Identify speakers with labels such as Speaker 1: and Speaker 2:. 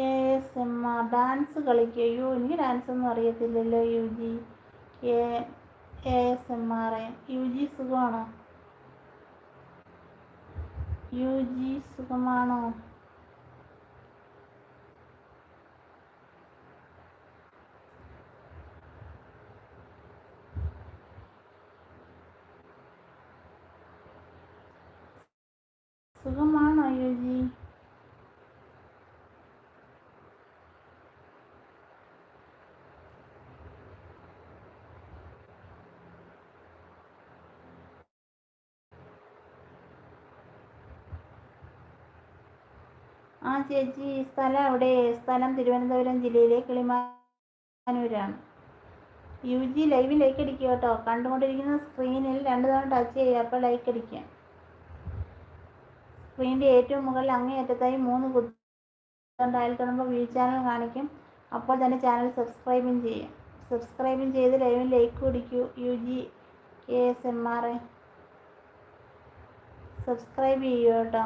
Speaker 1: ASMR dance കളിക്കുക. എനിക്ക് dance ഒന്നും അറിയത്തില്ലല്ലോ. ASMR സുഖമാണോ? സുഖമാണോ? സുഖമാണോ യുജി? ചേച്ചി, സ്ഥലം എവിടെ? സ്ഥലം തിരുവനന്തപുരം ജില്ലയിലെ കിളിമാനൂരാണ്. ലൈവ് ലൈക്ക് അടിക്കുക കേട്ടോ. കണ്ടുകൊണ്ടിരിക്കുന്ന സ്ക്രീനിൽ 2 തവണ ടച്ച് ചെയ്യുക, അപ്പോൾ ലൈക്ക് അടിക്കുക. സ്ക്രീനിൻ്റെ ഏറ്റവും മുകളിൽ അങ്ങേയറ്റത്തായി 3 കുത്തുണ്ട്. അതിൽ തൊടുമ്പോൾ വ്യൂ ചാനൽ കാണിക്കും. അപ്പോൾ തന്നെ ചാനൽ സബ്സ്ക്രൈബും ചെയ്യും. ചെയ്ത് ലൈവിൽ ലൈക്ക് കുടിക്കൂ. ASMR സബ്സ്ക്രൈബ് ചെയ്യൂ കേട്ടോ.